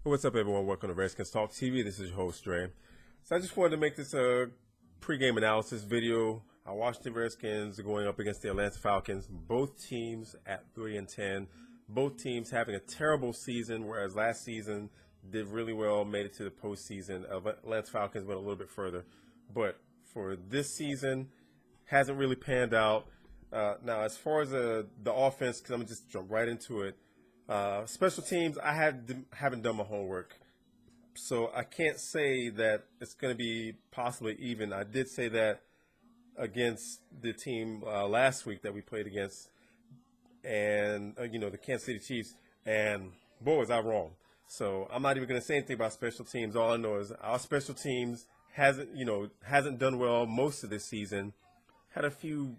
What's up, everyone? Welcome to Redskins Talk TV. This is your host, Dre. So I just wanted to make this a pregame analysis video. I watched the Redskins going up against the Atlanta Falcons. Both teams at 3-10. Both teams having a terrible season, whereas last season did really well, made it to the postseason. Atlanta Falcons went a little bit further. But for this season, hasn't really panned out. Now, as far as the offense, because I'm going to just jump right into it, special teams, I haven't done my homework, so I can't say that it's going to be possibly even. I did say that against the team last week that we played against, and the Kansas City Chiefs, and boy, was I wrong. So I'm not even going to say anything about special teams. All I know is our special teams hasn't done well most of this season. Had a few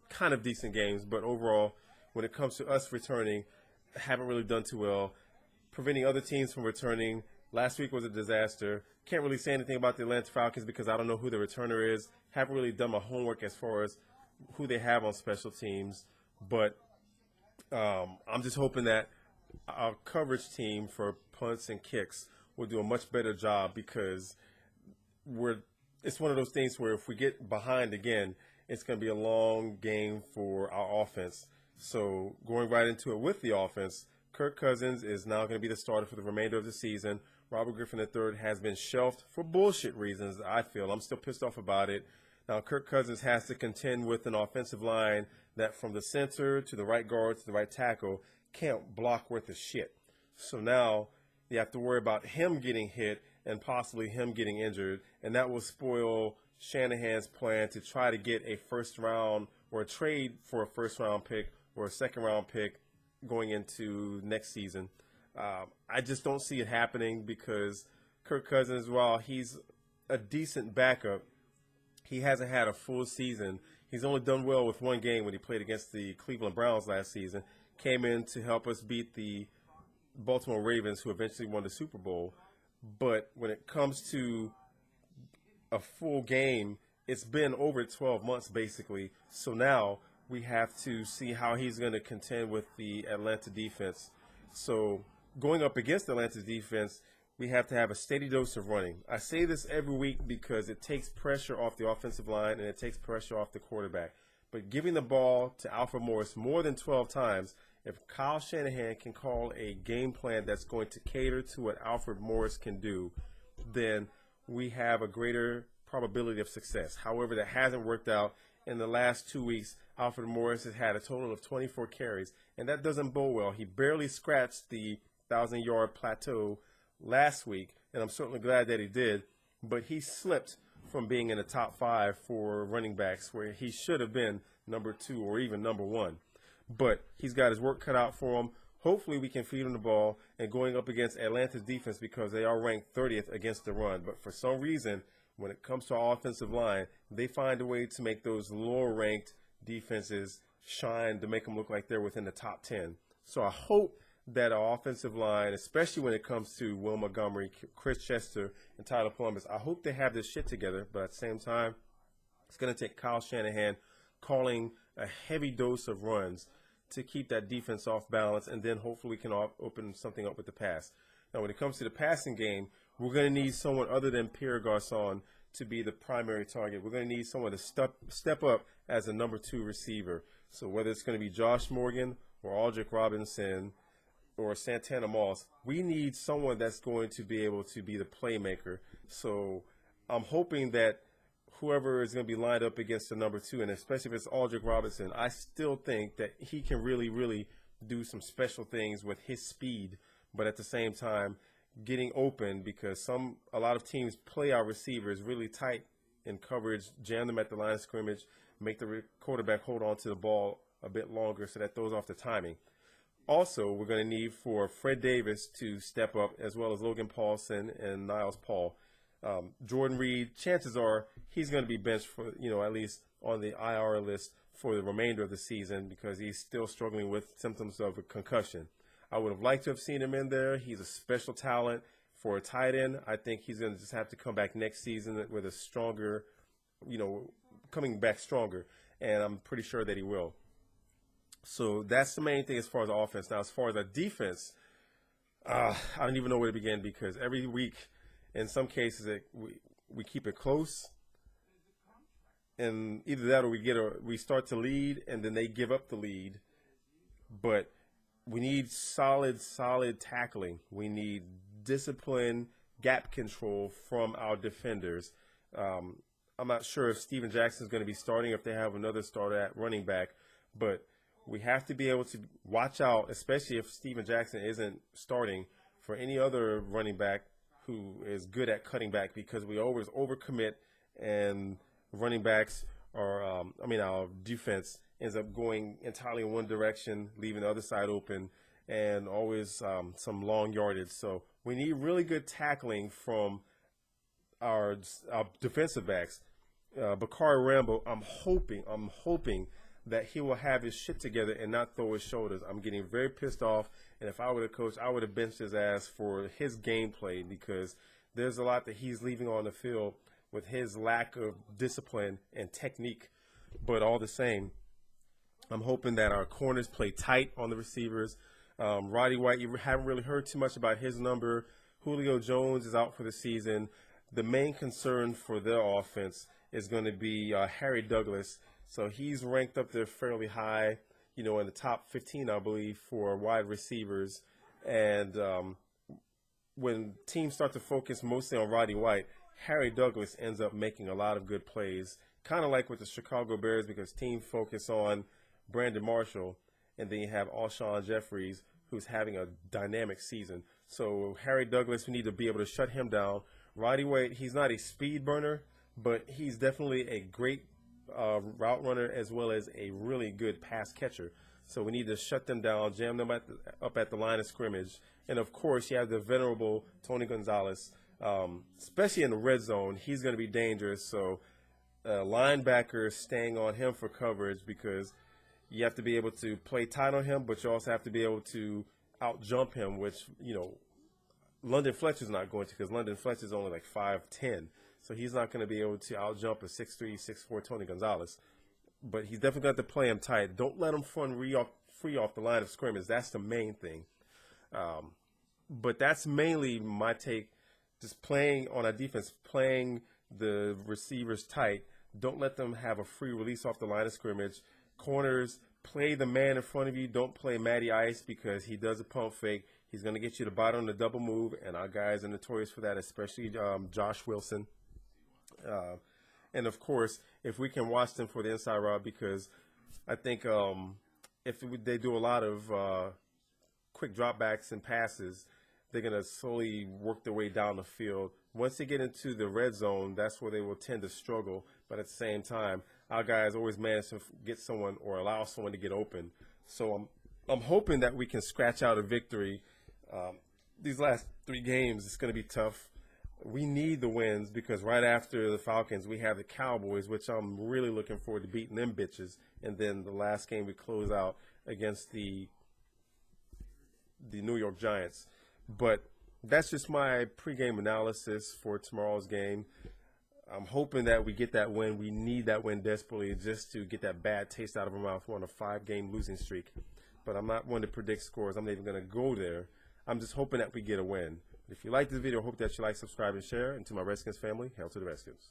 kind of decent games, but overall, when it comes to us returning, haven't really done too well. Preventing other teams from returning. Last week was a disaster. Can't really say anything about the Atlanta Falcons because I don't know who the returner is. Haven't really done my homework as far as who they have on special teams. But I'm just hoping that our coverage team for punts and kicks will do a much better job because it's one of those things where if we get behind again, it's going to be a long game for our offense. So going right into it with the offense, Kirk Cousins is now going to be the starter for the remainder of the season. Robert Griffin III has been shelved for bullshit reasons, I feel. I'm still pissed off about it. Now, Kirk Cousins has to contend with an offensive line that from the center to the right guard to the right tackle can't block worth a shit. So now you have to worry about him getting hit and possibly him getting injured, and that will spoil Shanahan's plan to try to get a first round or a trade for a first round pick or a second round pick going into next season. I just don't see it happening because Kirk Cousins, while he's a decent backup, he hasn't had a full season. He's only done well with one game when he played against the Cleveland Browns last season. Came in to help us beat the Baltimore Ravens, who eventually won the Super Bowl. But when it comes to a full game, it's been over 12 months basically. So now we have to see how he's going to contend with the Atlanta defense. So going up against Atlanta's defense, we have to have a steady dose of running. I say this every week because it takes pressure off the offensive line and it takes pressure off the quarterback. But giving the ball to Alfred Morris more than 12 times, if Kyle Shanahan can call a game plan that's going to cater to what Alfred Morris can do, then we have a greater probability of success. However, that hasn't worked out. In the last 2 weeks, Alfred Morris has had a total of 24 carries, and that doesn't bode well. He barely scratched the 1,000-yard plateau last week, and I'm certainly glad that he did, but he slipped from being in the top 5 for running backs where he should have been number 2 or even number 1. But he's got his work cut out for him. Hopefully we can feed him the ball and going up against Atlanta's defense because they are ranked 30th against the run. But for some reason, when it comes to our offensive line, they find a way to make those lower-ranked defenses shine to make them look like they're within the top 10. So I hope that our offensive line, especially when it comes to Will Montgomery, Chris Chester, and Tyler Columbus, I hope they have this shit together. But at the same time, it's going to take Kyle Shanahan calling a heavy dose of runs to keep that defense off balance, and then hopefully we can open something up with the pass. Now, when it comes to the passing game, we're going to need someone other than Pierre Garçon to be the primary target. We're going to need someone to step up as a number 2 receiver. So whether it's going to be Josh Morgan or Aldrick Robinson or Santana Moss, we need someone that's going to be able to be the playmaker. So I'm hoping that whoever is going to be lined up against the number 2, and especially if it's Aldrick Robinson, I still think that he can really, really do some special things with his speed, but at the same time getting open because a lot of teams play our receivers really tight in coverage, jam them at the line of scrimmage, make the quarterback hold on to the ball a bit longer so that throws off the timing. Also, we're going to need for Fred Davis to step up as well as Logan Paulson and Niles Paul. Jordan Reed, chances are he's going to be benched for, at least on the IR list for the remainder of the season because he's still struggling with symptoms of a concussion. I would have liked to have seen him in there. He's a special talent for a tight end. I think he's going to just have to come back next season with a stronger, coming back stronger, and I'm pretty sure that he will. So that's the main thing as far as the offense. Now, as far as our defense, I don't even know where to begin because every week, in some cases, we keep it close, and either that or we start to lead, and then they give up the lead. But we need solid tackling. We need discipline, gap control from our defenders. I'm not sure if Steven Jackson is going to be starting, if they have another starter at running back, but we have to be able to watch out, especially if Steven Jackson isn't starting, for any other running back who is good at cutting back, because we always overcommit, and running backs our defense ends up going entirely in one direction, leaving the other side open, and always some long yardage. So we need really good tackling from our defensive backs. Bakari Rambo, I'm hoping that he will have his shit together and not throw his shoulders. I'm getting very pissed off, and if I were the coach, I would have benched his ass for his gameplay, because there's a lot that he's leaving on the field with his lack of discipline and technique. But all the same, I'm hoping that our corners play tight on the receivers. Roddy White, you haven't really heard too much about his number. Julio Jones is out for the season. The main concern for their offense is going to be Harry Douglas. So he's ranked up there fairly high, in the top 15, I believe, for wide receivers. And when teams start to focus mostly on Roddy White, Harry Douglas ends up making a lot of good plays, kind of like with the Chicago Bears, because teams focus on Brandon Marshall, and then you have Alshon Jeffries, who's having a dynamic season. So Harry Douglas, we need to be able to shut him down. Roddy White, he's not a speed burner, but he's definitely a great route runner as well as a really good pass catcher. So we need to shut them down, jam them up at the line of scrimmage. And, of course, you have the venerable Tony Gonzalez, especially in the red zone. He's going to be dangerous. So linebackers staying on him for coverage, because you have to be able to play tight on him, but you also have to be able to out-jump him, which, London Fletcher's not going to, because London Fletcher's only like 5'10". So he's not going to be able to out-jump a 6'3", 6'4" Tony Gonzalez. But he's definitely got to play him tight. Don't let him free off the line of scrimmage. That's the main thing. But that's mainly my take. Just playing on our defense, playing the receivers tight. Don't let them have a free release off the line of scrimmage. Corners, play the man in front of you. Don't play Matty Ice, because he does a pump fake. He's going to get you to bite on the double move, and our guys are notorious for that, especially Josh Wilson. And, of course, if we can watch them for the inside route, because I think if they do a lot of quick dropbacks and passes, they're going to slowly work their way down the field. Once they get into the red zone, that's where they will tend to struggle. But at the same time, our guys always manage to get someone or allow someone to get open. So I'm hoping that we can scratch out a victory. These last 3 games, it's going to be tough. We need the wins, because right after the Falcons, we have the Cowboys, which I'm really looking forward to beating them bitches. And then the last game we close out against the New York Giants. But that's just my pregame analysis for tomorrow's game. I'm hoping that we get that win. We need that win desperately, just to get that bad taste out of our mouth. We're on a 5-game losing streak. But I'm not one to predict scores. I'm not even going to go there. I'm just hoping that we get a win. If you like this video, I hope that you like, subscribe, and share. And to my Redskins family, hail to the Redskins.